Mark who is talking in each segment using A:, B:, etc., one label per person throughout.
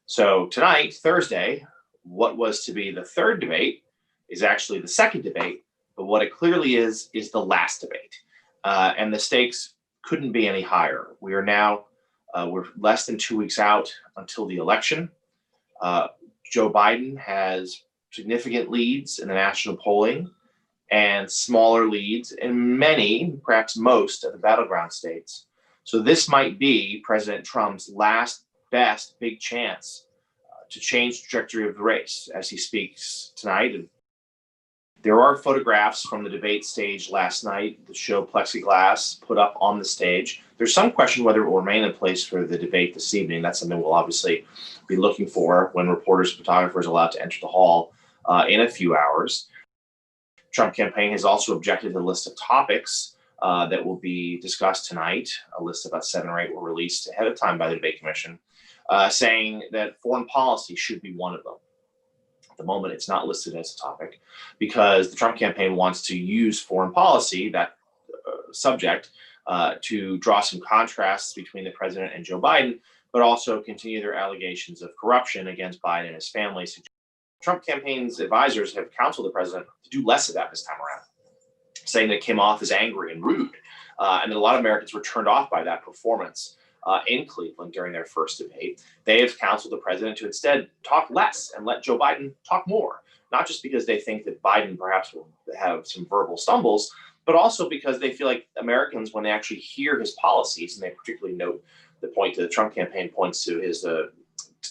A: So tonight, Thursday, what was to be the third debate is actually the second debate, but what it clearly is the last debate. And the stakes couldn't be any higher. We're less than 2 weeks out until the election. Joe Biden has significant leads in the national polling and smaller leads in many, perhaps most, of the battleground states. So this might be President Trump's last best big chance to change the trajectory of the race as he speaks tonight. And there are photographs from the debate stage last night that show plexiglass put up on the stage. There's some question whether it will remain in place for the debate this evening. That's something we'll obviously be looking for when reporters and photographers are allowed to enter the hall in a few hours. Trump campaign has also objected to the list of topics that will be discussed tonight. A list of about 7 or 8 were released ahead of time by the debate commission, saying that foreign policy should be one of them. At the moment, it's not listed as a topic because the Trump campaign wants to use foreign policy, that subject, to draw some contrasts between the president and Joe Biden, but also continue their allegations of corruption against Biden and his family. So Trump campaign's advisors have counseled the president to do less of that this time around, saying that it came off as angry and rude, and that a lot of Americans were turned off by that performance in Cleveland during their first debate. They have counseled the president to instead talk less and let Joe Biden talk more, not just because they think that Biden perhaps will have some verbal stumbles, but also because they feel like Americans, when they actually hear his policies, and they particularly note the point that the Trump campaign points to his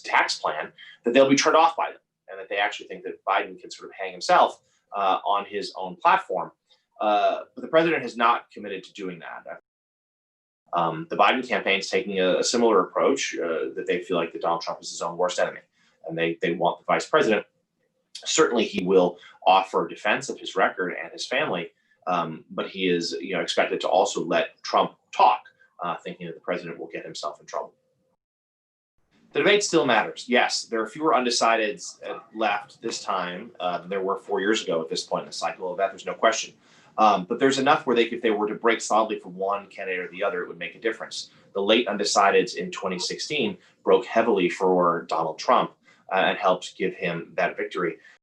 A: tax plan, that they'll be turned off by them, and that they actually think that Biden can sort of hang himself on his own platform. But the president has not committed to doing that. The Biden campaign is taking a similar approach, that they feel like that Donald Trump is his own worst enemy, and they want the vice president. Certainly, he will offer defense of his record and his family, but he is expected to also let Trump talk, thinking that the president will get himself in trouble. The debate still matters. Yes, there are fewer undecideds left this time than there were 4 years ago at this point in the cycle. Of that, there's no question. But there's enough where if they were to break solidly for one candidate or the other, it would make a difference. The late undecideds in 2016 broke heavily for Donald Trump and helped give him that victory.